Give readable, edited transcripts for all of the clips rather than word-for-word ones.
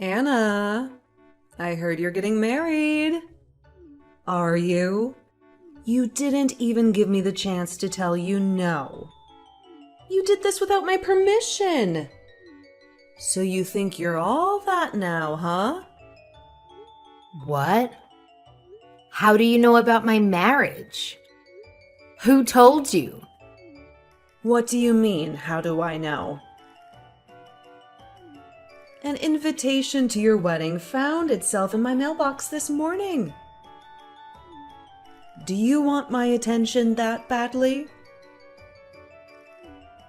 Anna, I heard you're getting married. Are you? You didn't even give me the chance to tell you no. You did this without my permission. So you think you're all that now, huh? What? How do you know about my marriage? Who told you? What do you mean, how do I know? An invitation to your wedding found itself in my mailbox this morning. Do you want my attention that badly?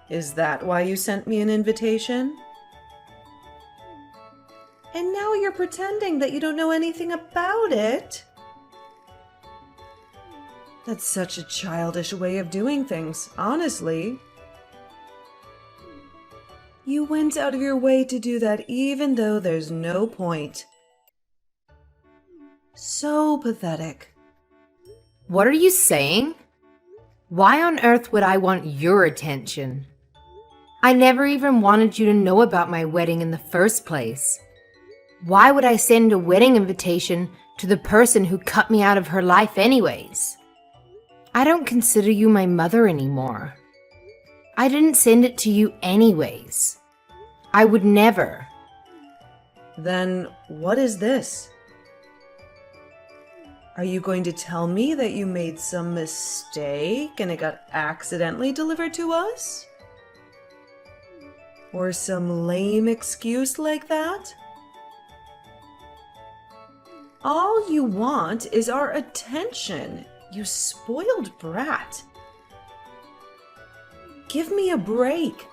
Is that why you sent me an invitation? And now you're pretending that you don't know anything about it? That's such a childish way of doing things, honestly. You went out of your way to do that even though there's no point. So pathetic. What are you saying? Why on earth would I want your attention? I never even wanted you to know about my wedding in the first place. Why would I send a wedding invitation to the person who cut me out of her life anyways? I don't consider you my mother anymore. I didn't send it to you anyways. I would never. Then what is this? Are you going to tell me that you made some mistake and it got accidentally delivered to us? Or some lame excuse like that? All you want is our attention, you spoiled brat. Give me a break.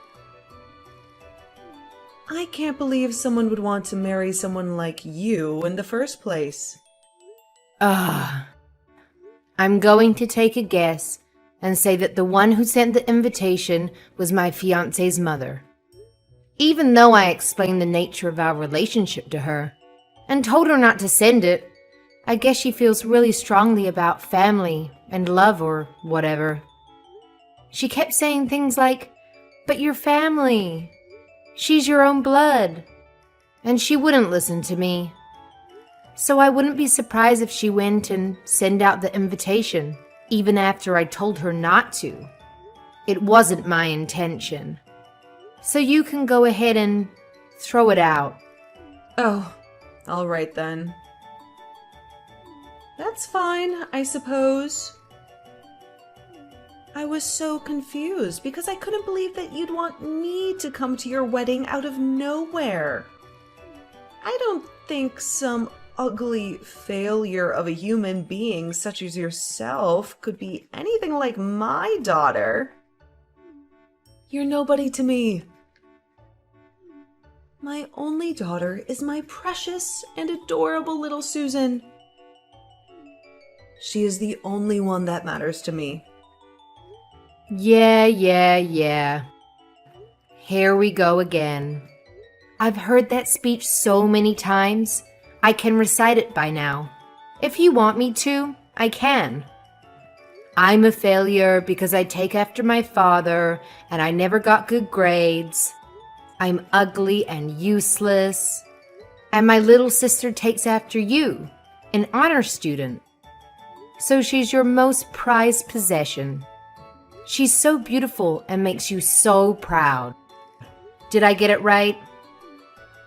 I can't believe someone would want to marry someone like you in the first place. I'm going to take a guess and say that the one who sent the invitation was my fiancé's mother. Even though I explained the nature of our relationship to her and told her not to send it, I guess she feels really strongly about family and love or whatever. She kept saying things like, "But your family. She's your own blood." And she wouldn't listen to me. So I wouldn't be surprised if she went and sent out the invitation, even after I told her not to. It wasn't my intention. So you can go ahead and throw it out. Oh, all right then. That's fine, I suppose. I was so confused because I couldn't believe that you'd want me to come to your wedding out of nowhere. I don't think some ugly failure of a human being such as yourself could be anything like my daughter. You're nobody to me. My only daughter is my precious and adorable little Susan. She is the only one that matters to me. Yeah. Here we go again. I've heard that speech so many times, I can recite it by now. If you want me to, I can. I'm a failure because I take after my father and I never got good grades. I'm ugly and useless. And my little sister takes after you, an honor student. So she's your most prized possession. She's so beautiful and makes you so proud. Did I get it right?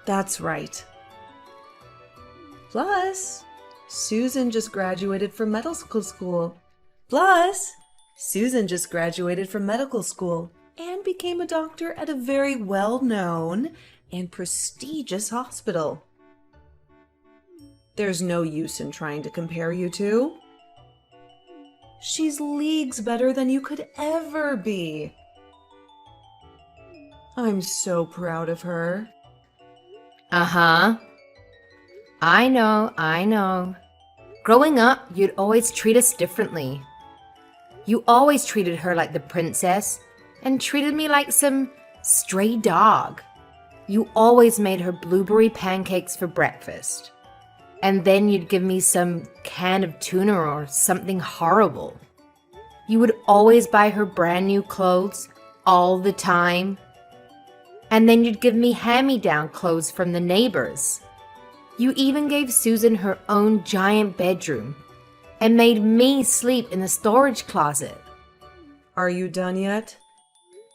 That's right. Plus, Susan just graduated from medical school. And became a doctor at a very well-known and prestigious hospital. There's no use in trying to compare you two. She's leagues better than you could ever be. I'm so proud of her. Uh-huh. I know. Growing up, you'd always treat us differently. You always treated her like the princess and treated me like some stray dog. You always made her blueberry pancakes for breakfast. And then you'd give me some can of tuna or something horrible. You would always buy her brand new clothes all the time. And then you'd give me hand-me-down clothes from the neighbors. You even gave Susan her own giant bedroom and made me sleep in the storage closet. Are you done yet?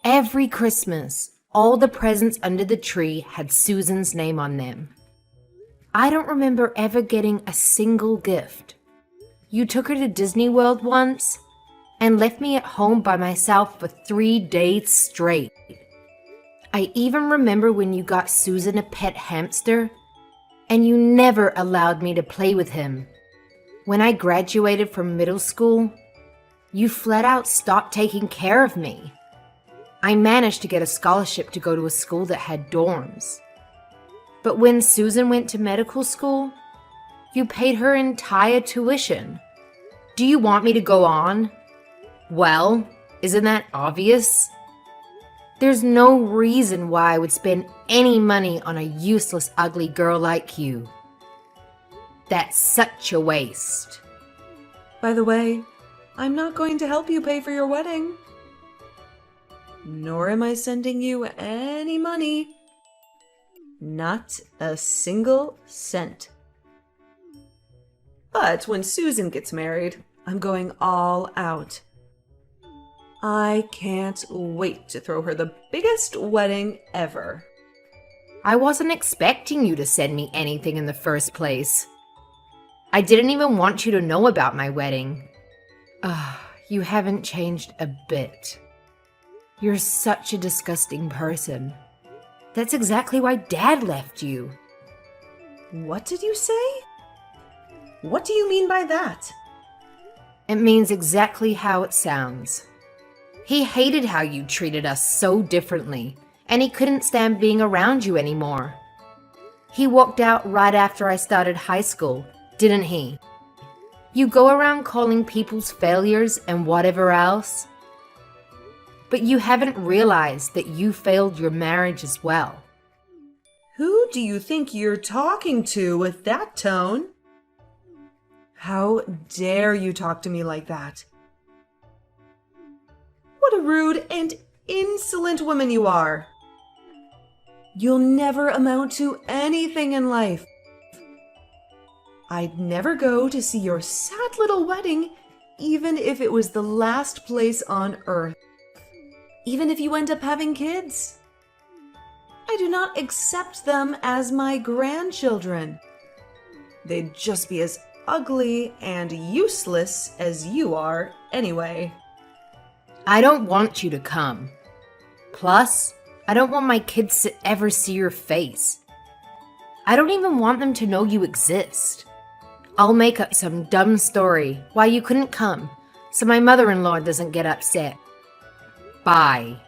Every Christmas, all the presents under the tree had Susan's name on them. I don't remember ever getting a single gift. You took her to Disney World once and left me at home by myself for 3 days straight. I even remember when you got Susan a pet hamster and you never allowed me to play with him. When I graduated from middle school, you flat out stopped taking care of me. I managed to get a scholarship to go to a school that had dorms. But when Susan went to medical school, you paid her entire tuition. Do you want me to go on? Well, isn't that obvious? There's no reason why I would spend any money on a useless, ugly girl like you. That's such a waste. By the way, I'm not going to help you pay for your wedding. Nor am I sending you any money. Not a single cent. But when Susan gets married, I'm going all out. I can't wait to throw her the biggest wedding ever. I wasn't expecting you to send me anything in the first place. I didn't even want you to know about my wedding. You haven't changed a bit. You're such a disgusting person. That's exactly why Dad left you. What did you say? What do you mean by that? It means exactly how it sounds. He hated how you treated us so differently, and he couldn't stand being around you anymore. He walked out right after I started high school, didn't he? You go around calling people's failures and whatever else, but you haven't realized that you failed your marriage as well. Who do you think you're talking to with that tone? How dare you talk to me like that? What a rude and insolent woman you are. You'll never amount to anything in life. I'd never go to see your sad little wedding, even if it was the last place on earth. Even if you end up having kids. I do not accept them as my grandchildren. They'd just be as ugly and useless as you are anyway. I don't want you to come. Plus, I don't want my kids to ever see your face. I don't even want them to know you exist. I'll make up some dumb story why you couldn't come, so my mother-in-law doesn't get upset. Bye.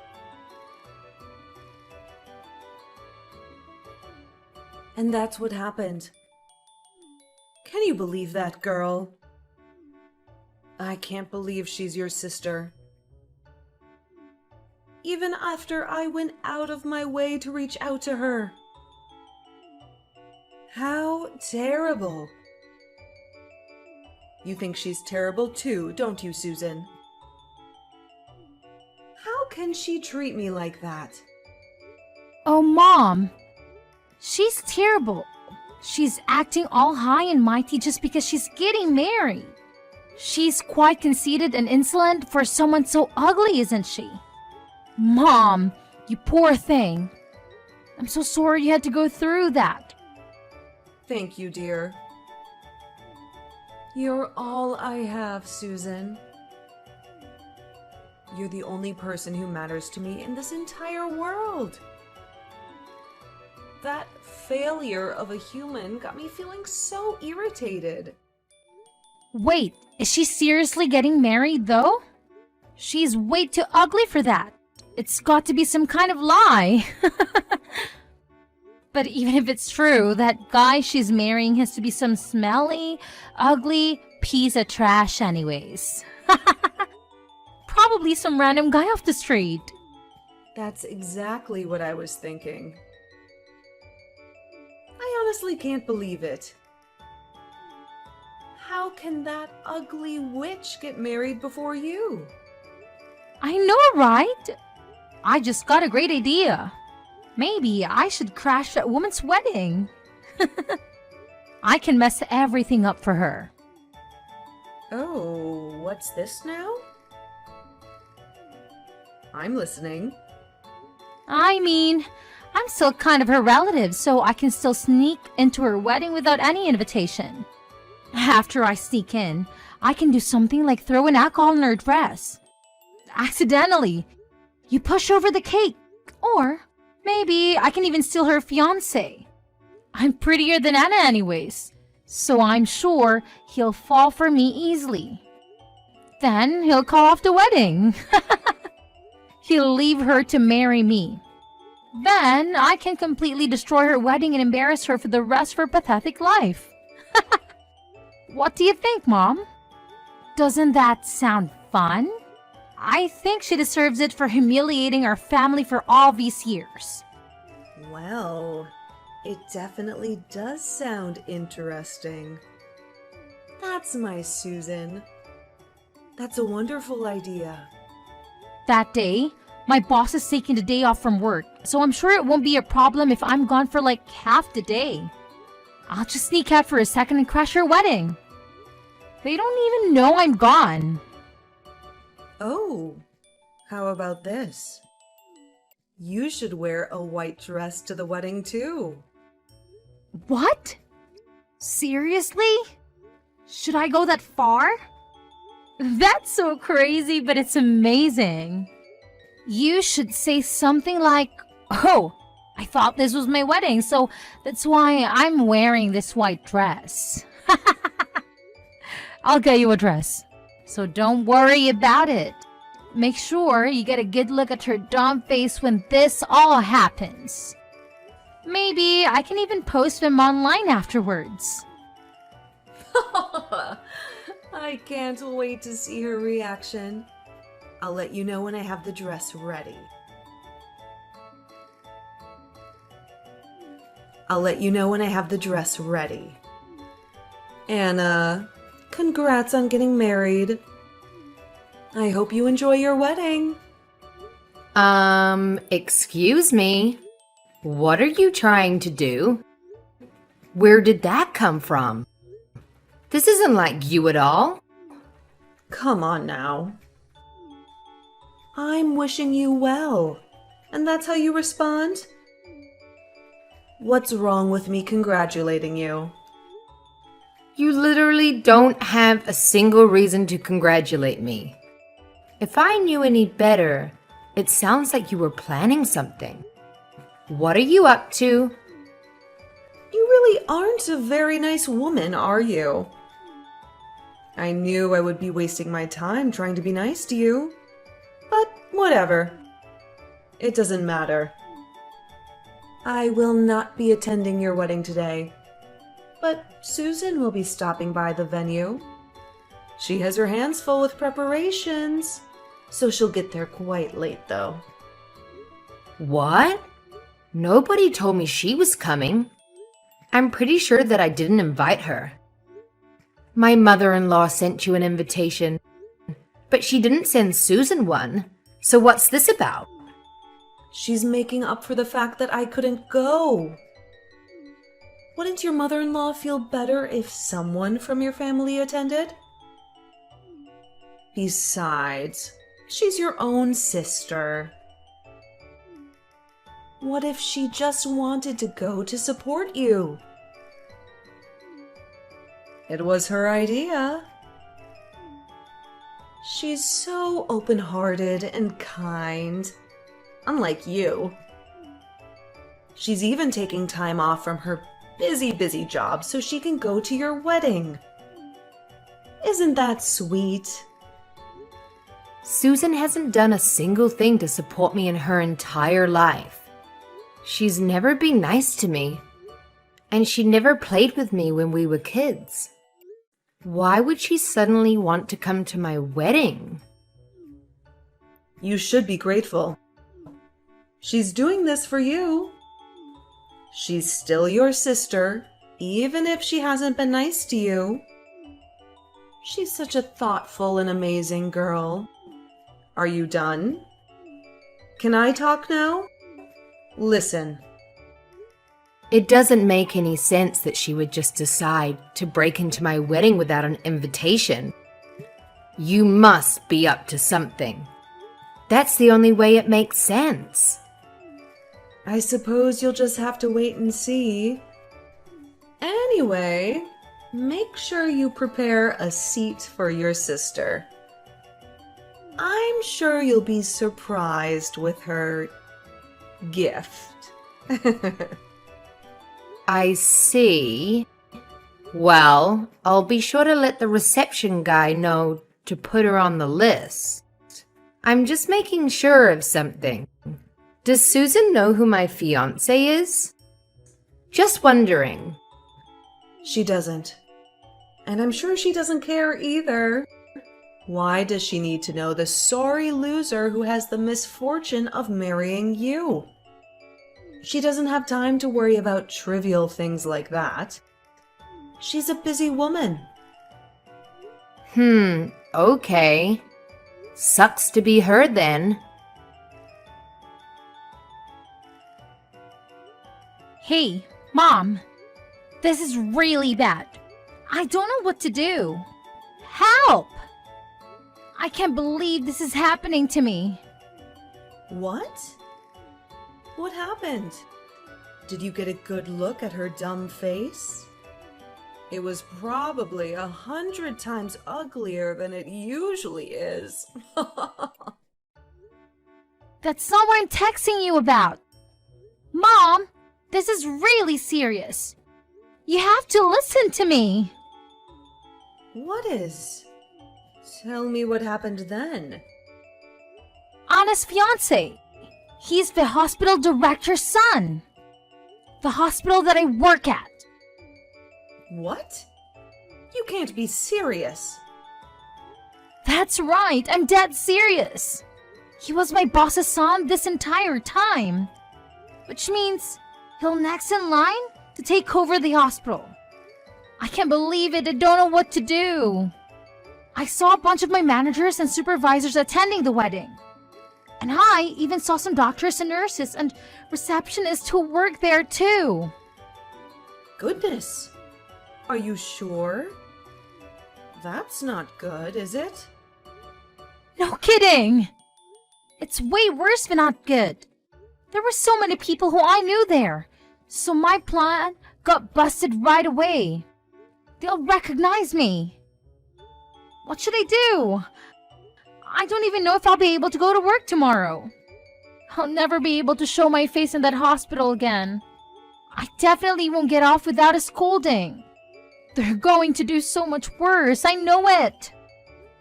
And that's what happened. Can you believe that, girl? I can't believe she's your sister. Even after I went out of my way to reach out to her. How terrible. You think she's terrible too, don't you, Susan? How can she treat me like that? Oh, Mom! She's terrible. She's acting all high and mighty just because she's getting married. She's quite conceited and insolent for someone so ugly, isn't she? Mom, you poor thing. I'm so sorry you had to go through that. Thank you, dear. You're all I have, Susan. You're the only person who matters to me in this entire world. That failure of a human got me feeling so irritated. Wait, is she seriously getting married though? She's way too ugly for that. It's got to be some kind of lie. But even if it's true, that guy she's marrying has to be some smelly, ugly piece of trash anyways. Probably some random guy off the street. That's exactly what I was thinking. I honestly can't believe it. How can that ugly witch get married before you? I know, right? I just got a great idea. Maybe I should crash that woman's wedding. I can mess everything up for her. Oh, what's this now? I'm listening. I mean, I'm still kind of her relative, so I can still sneak into her wedding without any invitation. After I sneak in, I can do something like throw in alcohol in her dress. Accidentally. You push over the cake. Or maybe I can even steal her fiancé. I'm prettier than Anna anyways, so I'm sure he'll fall for me easily. Then he'll call off the wedding. He'll leave her to marry me. Then I can completely destroy her wedding and embarrass her for the rest of her pathetic life. What do you think, Mom? Doesn't that sound fun? I think she deserves it for humiliating our family for all these years. Well, it definitely does sound interesting. That's my Susan. That's a wonderful idea. That day, my boss is taking the day off from work, so I'm sure it won't be a problem if I'm gone for like half the day. I'll just sneak out for a second and crash her wedding. They don't even know I'm gone. Oh, how about this? You should wear a white dress to the wedding too. What? Seriously? Should I go that far? That's so crazy, but it's amazing. You should say something like, "Oh, I thought this was my wedding, so that's why I'm wearing this white dress." I'll get you a dress, so don't worry about it. Make sure you get a good look at her dumb face when this all happens. Maybe I can even post them online afterwards. I can't wait to see her reaction. I'll let you know when I have the dress ready. Anna, congrats on getting married. I hope you enjoy your wedding. Excuse me. What are you trying to do? Where did that come from? This isn't like you at all. Come on now. I'm wishing you well, and that's how you respond? What's wrong with me congratulating you? You literally don't have a single reason to congratulate me. If I knew any better, it sounds like you were planning something. What are you up to? You really aren't a very nice woman, are you? I knew I would be wasting my time trying to be nice to you. But whatever. It doesn't matter. I will not be attending your wedding today. But Susan will be stopping by the venue. She has her hands full with preparations, so she'll get there quite late though. What? Nobody told me she was coming. I'm pretty sure that I didn't invite her. My mother-in-law sent you an invitation, but she didn't send Susan one. So what's this about? She's making up for the fact that I couldn't go. Wouldn't your mother-in-law feel better if someone from your family attended? Besides, she's your own sister. What if she just wanted to go to support you? It was her idea. She's so open-hearted and kind, unlike you. She's even taking time off from her busy job so she can go to your wedding. Isn't that sweet? Susan hasn't done a single thing to support me in her entire life. She's never been nice to me, and she never played with me when we were kids. Why would she suddenly want to come to my wedding? You should be grateful. She's doing this for you. She's still your sister, even if she hasn't been nice to you. She's such a thoughtful and amazing girl. Are you done? Can I talk now? Listen. It doesn't make any sense that she would just decide to break into my wedding without an invitation. You must be up to something. That's the only way it makes sense. I suppose you'll just have to wait and see. Anyway, make sure you prepare a seat for your sister. I'm sure you'll be surprised with her gift. I see. Well, I'll be sure to let the reception guy know to put her on the list. I'm just making sure of something. Does Susan know who my fiancé is? Just wondering. She doesn't. And I'm sure she doesn't care either. Why does she need to know the sorry loser who has the misfortune of marrying you? She doesn't have time to worry about trivial things like that. She's a busy woman. Okay. Sucks to be her then. Hey, Mom. This is really bad. I don't know what to do. Help! I can't believe this is happening to me. What? What happened? Did you get a good look at her dumb face? It was probably 100 times uglier than it usually is. That's not what I'm texting you about. Mom, this is really serious. You have to listen to me. What is? Tell me what happened then. Anna's fiance. He's the hospital director's son. The hospital that I work at. What? You can't be serious. That's right, I'm dead serious. He was my boss's son this entire time. Which means he'll next in line to take over the hospital. I can't believe it, I don't know what to do. I saw a bunch of my managers and supervisors attending the wedding. And I even saw some doctors and nurses and receptionists who work there too. Goodness. Are you sure? That's not good, is it? No kidding! It's way worse than not good. There were so many people who I knew there, so my plan got busted right away. They'll recognize me. What should I do? I don't even know if I'll be able to go to work tomorrow. I'll never be able to show my face in that hospital again. I definitely won't get off without a scolding. They're going to do so much worse, I know it.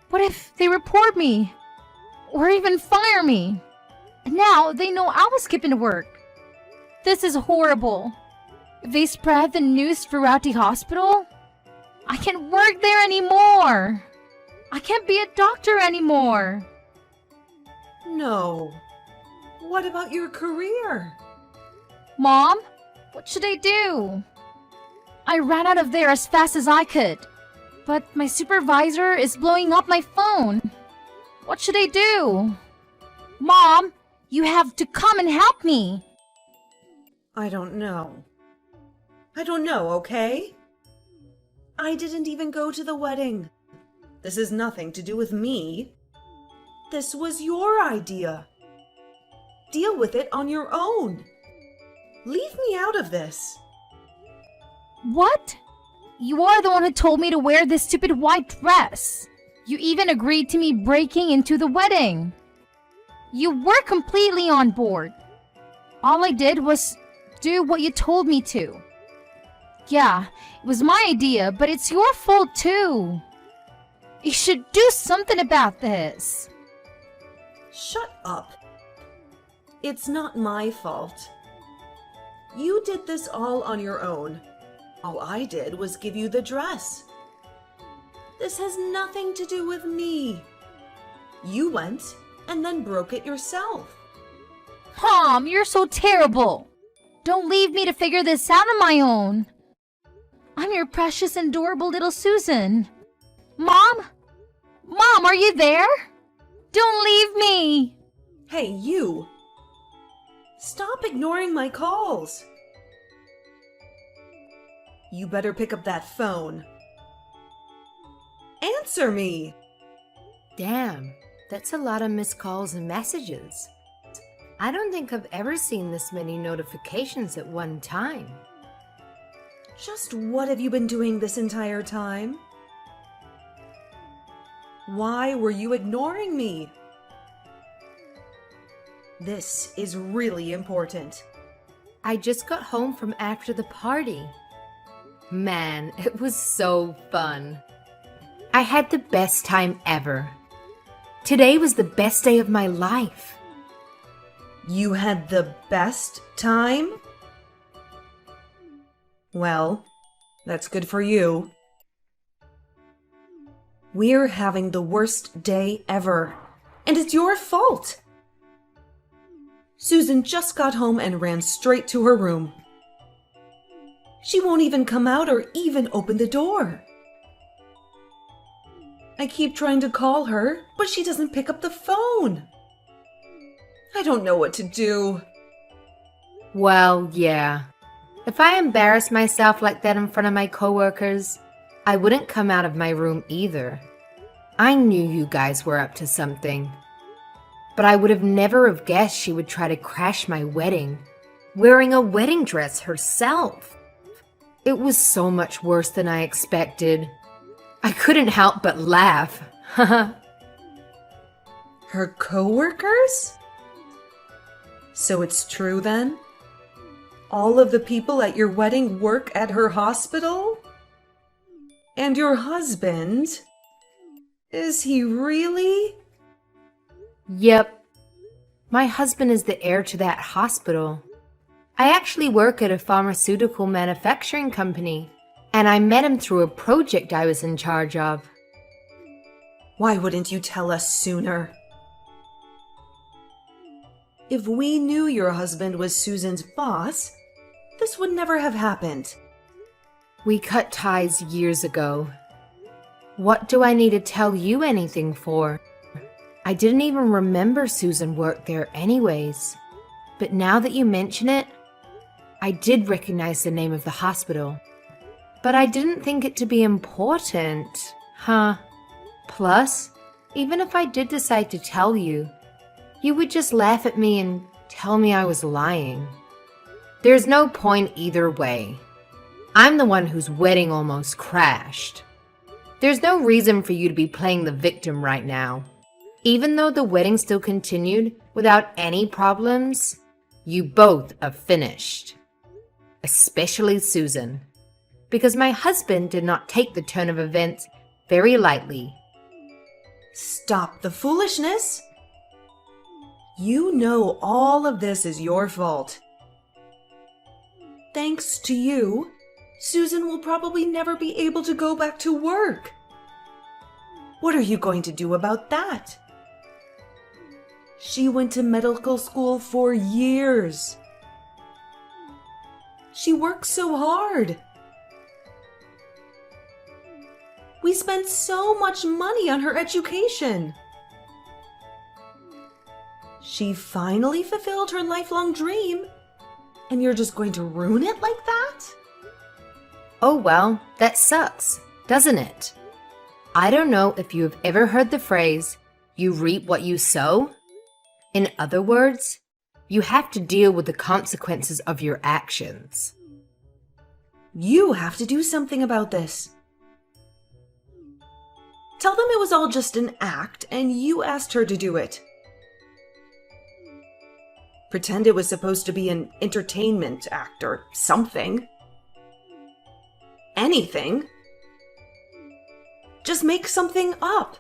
What if they report me? Or even fire me? And now they know I was skipping work. This is horrible. If they spread the news throughout the hospital, I can't work there anymore. I can't be a doctor anymore. No. What about your career? Mom, what should I do? I ran out of there as fast as I could. But my supervisor is blowing up my phone. What should I do? Mom, you have to come and help me. I don't know. I don't know, okay? I didn't even go to the wedding. This has nothing to do with me. This was your idea. Deal with it on your own. Leave me out of this. What? You are the one who told me to wear this stupid white dress. You even agreed to me breaking into the wedding. You were completely on board. All I did was do what you told me to. Yeah, it was my idea, but it's your fault too. You should do something about this. Shut up. It's not my fault. You did this all on your own. All I did was give you the dress. This has nothing to do with me. You went and then broke it yourself. Mom, you're so terrible. Don't leave me to figure this out on my own. I'm your precious and adorable little Susan. Mom? Mom, are you there? Don't leave me. Hey, you! Stop ignoring my calls. You better pick up that phone. Answer me! Damn, that's a lot of missed calls and messages. I don't think I've ever seen this many notifications at one time. Just what have you been doing this entire time? Why were you ignoring me? This is really important. I just got home from after the party. Man, it was so fun. I had the best time ever. Today was the best day of my life. You had the best time? Well, that's good for you. We're having the worst day ever, and it's your fault. Susan just got home and ran straight to her room. She won't even come out or even open the door. I keep trying to call her, but she doesn't pick up the phone. I don't know what to do. Well, yeah. If I embarrassed myself like that in front of my coworkers, I wouldn't come out of my room either. I knew you guys were up to something. But I would have never have guessed she would try to crash my wedding, wearing a wedding dress herself. It was so much worse than I expected. I couldn't help but laugh. Her coworkers? So it's true then? All of the people at your wedding work at her hospital? And your husband? Is he really? Yep. My husband is the heir to that hospital. I actually work at a pharmaceutical manufacturing company, and I met him through a project I was in charge of. Why wouldn't you tell us sooner? If we knew your husband was Susan's boss, this would never have happened. We cut ties years ago. What do I need to tell you anything for? I didn't even remember Susan worked there anyways. But now that you mention it, I did recognize the name of the hospital. But I didn't think it to be important, huh? Plus, even if I did decide to tell you, you would just laugh at me and tell me I was lying. There's no point either way. I'm the one whose wedding almost crashed. There's no reason for you to be playing the victim right now. Even though the wedding still continued without any problems, you both are finished. Especially Susan. Because my husband did not take the turn of events very lightly. Stop the foolishness! You know all of this is your fault. Thanks to you, Susan will probably never be able to go back to work. What are you going to do about that? She went to medical school for years. She worked so hard. We spent so much money on her education. She finally fulfilled her lifelong dream, and you're just going to ruin it like that? Oh well, that sucks, doesn't it? I don't know if you have ever heard the phrase, you reap what you sow? In other words, you have to deal with the consequences of your actions. You have to do something about this. Tell them it was all just an act and you asked her to do it. Pretend it was supposed to be an entertainment act or something. Anything. Just make something up.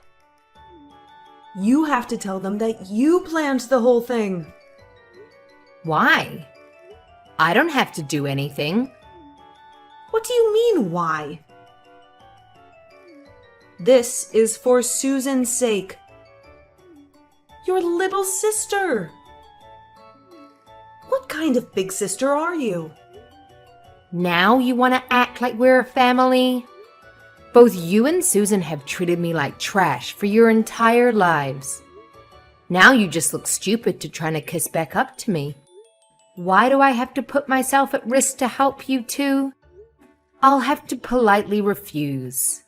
You have to tell them that you planned the whole thing. Why? I don't have to do anything. What do you mean, why? This is for Susan's sake. Your little sister. What kind of big sister are you? Now you want to act like we're a family? Both you and Susan have treated me like trash for your entire lives. Now you just look stupid to trying to kiss back up to me. Why do I have to put myself at risk to help you two? I'll have to politely refuse.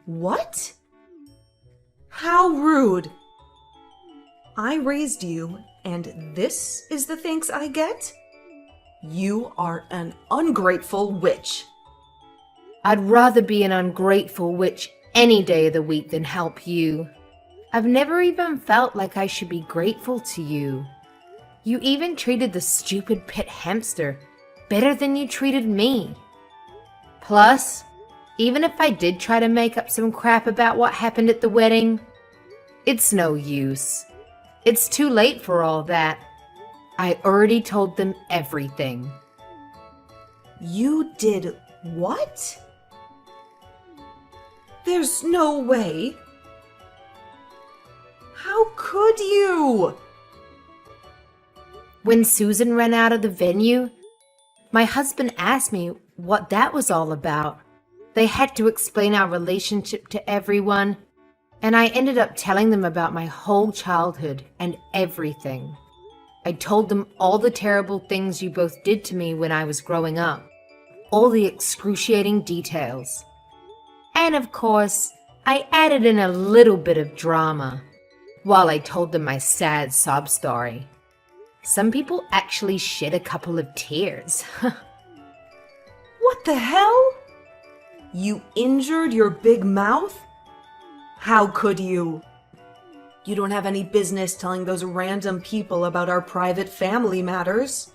What? How rude! I raised you, and this is the thanks I get? You are an ungrateful witch. I'd rather be an ungrateful witch any day of the week than help you. I've never even felt like I should be grateful to you. You even treated the stupid pet hamster better than you treated me. Plus, even if I did try to make up some crap about what happened at the wedding, it's no use. It's too late for all that. I already told them everything. You did what? There's no way. How could you? When Susan ran out of the venue, my husband asked me what that was all about. They had to explain our relationship to everyone, and I ended up telling them about my whole childhood and everything. I told them all the terrible things you both did to me when I was growing up, all the excruciating details. And of course, I added in a little bit of drama while I told them my sad sob story. Some people actually shed a couple of tears. What the hell? You injured your big mouth? How could you? You don't have any business telling those random people about our private family matters.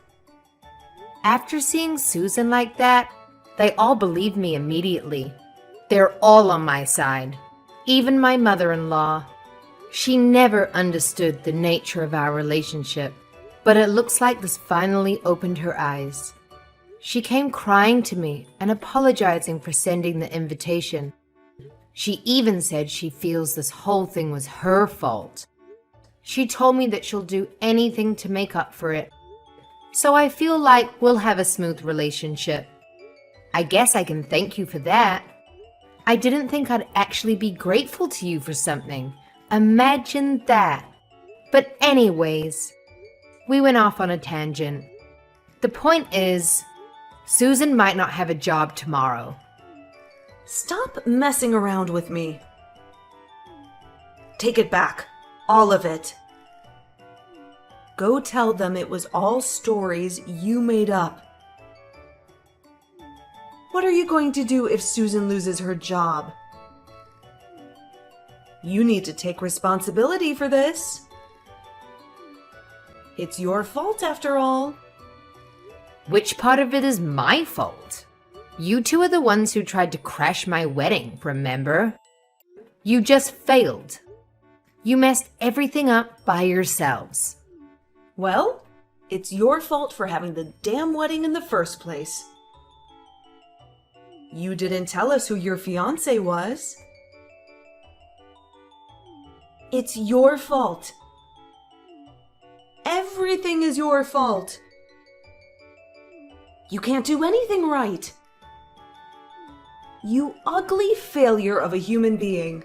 After seeing Susan like that, they all believed me immediately. They're all on my side, even my mother-in-law. She never understood the nature of our relationship, but it looks like this finally opened her eyes. She came crying to me and apologizing for sending the invitation. She even said she feels this whole thing was her fault. She told me that she'll do anything to make up for it. So I feel like we'll have a smooth relationship. I guess I can thank you for that. I didn't think I'd actually be grateful to you for something. Imagine that. But anyways, we went off on a tangent. The point is, Susan might not have a job tomorrow. Stop messing around with me. Take it back. All of it. Go tell them it was all stories you made up. What are you going to do if Susan loses her job? You need to take responsibility for this. It's your fault after all. Which part of it is my fault? You two are the ones who tried to crash my wedding, remember? You just failed. You messed everything up by yourselves. Well, it's your fault for having the damn wedding in the first place. You didn't tell us who your fiancé was. It's your fault. Everything is your fault. You can't do anything right. You ugly failure of a human being.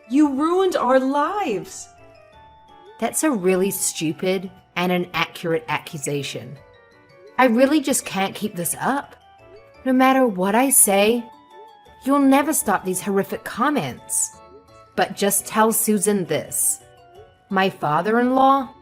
You ruined our lives. That's a really stupid and inaccurate accusation. I really just can't keep this up. No matter what I say, you'll never stop these horrific comments. But just tell Susan this. My father-in-law,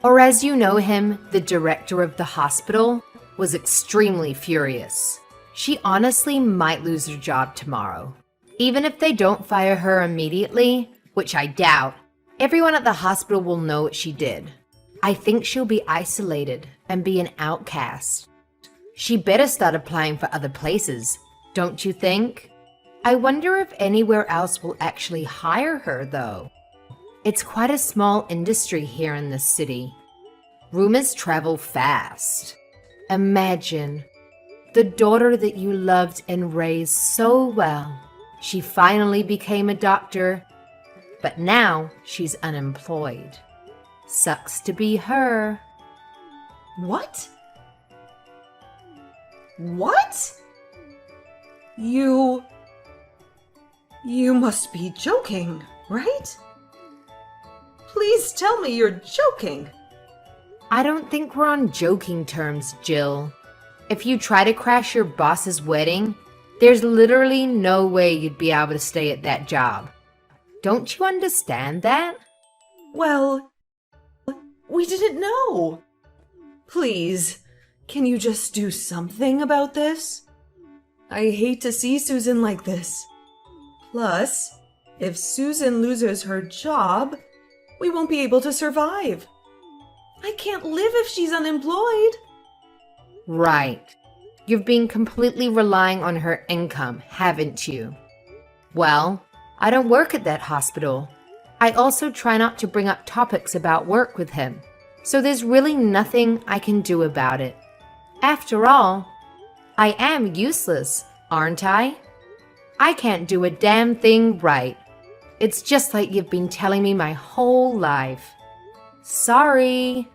or as you know him, the director of the hospital, was extremely furious. She honestly might lose her job tomorrow. Even if they don't fire her immediately, which I doubt, everyone at the hospital will know what she did. I think she'll be isolated and be an outcast. She better start applying for other places, don't you think? I wonder if anywhere else will actually hire her, though. It's quite a small industry here in this city. Rumors travel fast. Imagine, the daughter that you loved and raised so well. She finally became a doctor, but now she's unemployed. Sucks to be her. What? What? You must be joking, right? Please tell me you're joking. I don't think we're on joking terms, Jill. If you try to crash your boss's wedding, there's literally no way you'd be able to stay at that job. Don't you understand that? Well, we didn't know. Please, can you just do something about this? I hate to see Susan like this. Plus, if Susan loses her job, we won't be able to survive. I can't live if she's unemployed. Right. You've been completely relying on her income, haven't you? Well, I don't work at that hospital. I also try not to bring up topics about work with him, so there's really nothing I can do about it. After all, I am useless, aren't I? I can't do a damn thing right. It's just like you've been telling me my whole life. Sorry.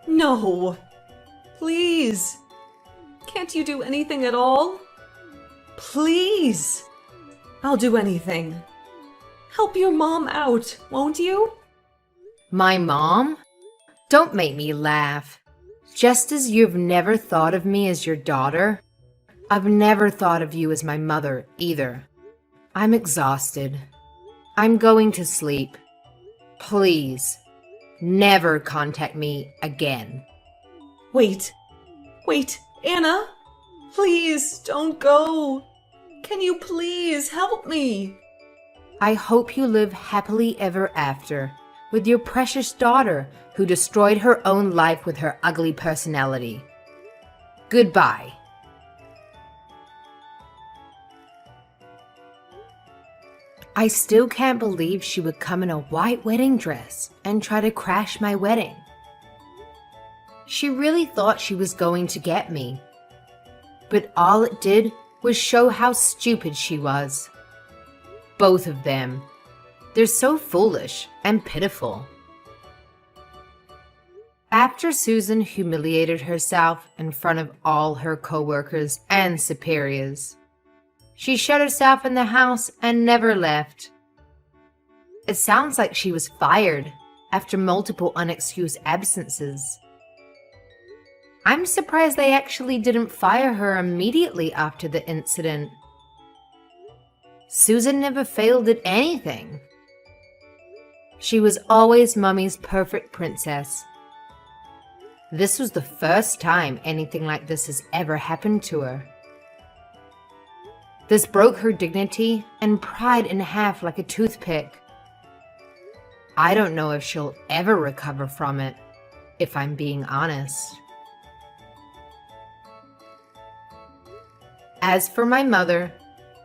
No. Please. Can't you do anything at all? Please. I'll do anything. Help your mom out, won't you? My mom? Don't make me laugh. Just as you've never thought of me as your daughter, I've never thought of you as my mother either. I'm exhausted. I'm going to sleep. Please, never contact me again. Wait, Anna. Please, don't go. Can you please help me? I hope you live happily ever after with your precious daughter who destroyed her own life with her ugly personality. Goodbye. I still can't believe she would come in a white wedding dress and try to crash my wedding. She really thought she was going to get me. But all it did was show how stupid she was. Both of them. They're so foolish and pitiful. After Susan humiliated herself in front of all her coworkers and superiors, she shut herself in the house and never left. It sounds like she was fired after multiple unexcused absences. I'm surprised they actually didn't fire her immediately after the incident. Susan never failed at anything. She was always Mummy's perfect princess. This was the first time anything like this has ever happened to her. This broke her dignity and pride in half like a toothpick. I don't know if she'll ever recover from it, if I'm being honest. As for my mother,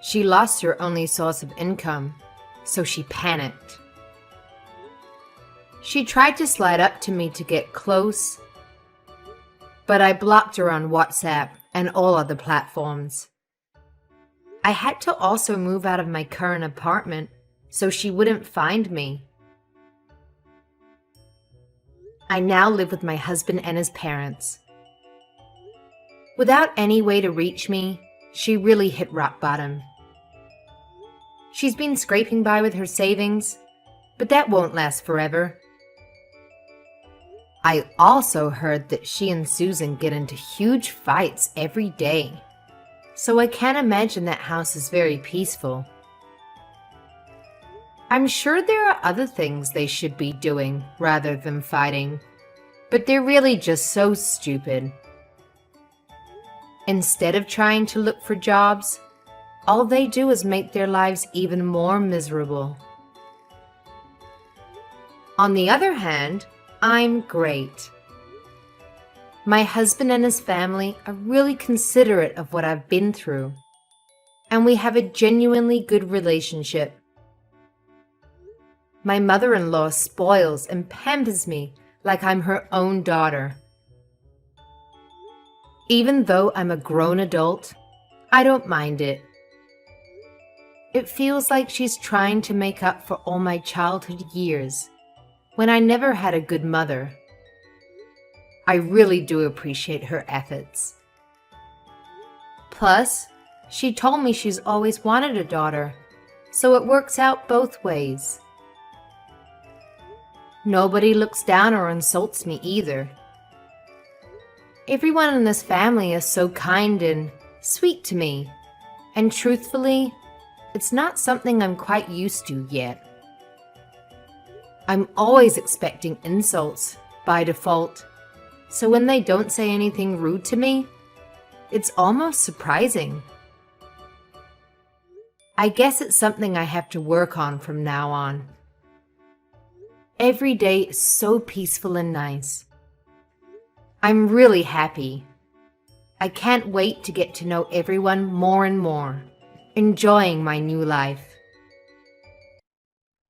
she lost her only source of income, so she panicked. She tried to slide up to me to get close, but I blocked her on WhatsApp and all other platforms. I had to also move out of my current apartment so she wouldn't find me. I now live with my husband and his parents. Without any way to reach me, she really hit rock bottom. She's been scraping by with her savings, but that won't last forever. I also heard that she and Susan get into huge fights every day, so I can't imagine that house is very peaceful. I'm sure there are other things they should be doing rather than fighting, but they're really just so stupid. Instead of trying to look for jobs, all they do is make their lives even more miserable. On the other hand, I'm great. My husband and his family are really considerate of what I've been through, and we have a genuinely good relationship. My mother-in-law spoils and pampers me like I'm her own daughter. Even though I'm a grown adult, I don't mind it. It feels like she's trying to make up for all my childhood years, when I never had a good mother. I really do appreciate her efforts. Plus, she told me she's always wanted a daughter, so it works out both ways. Nobody looks down or insults me either. Everyone in this family is so kind and sweet to me. And truthfully, it's not something I'm quite used to yet. I'm always expecting insults by default. So when they don't say anything rude to me, it's almost surprising. I guess it's something I have to work on from now on. Every day is so peaceful and nice. I'm really happy. I can't wait to get to know everyone more and more, enjoying my new life.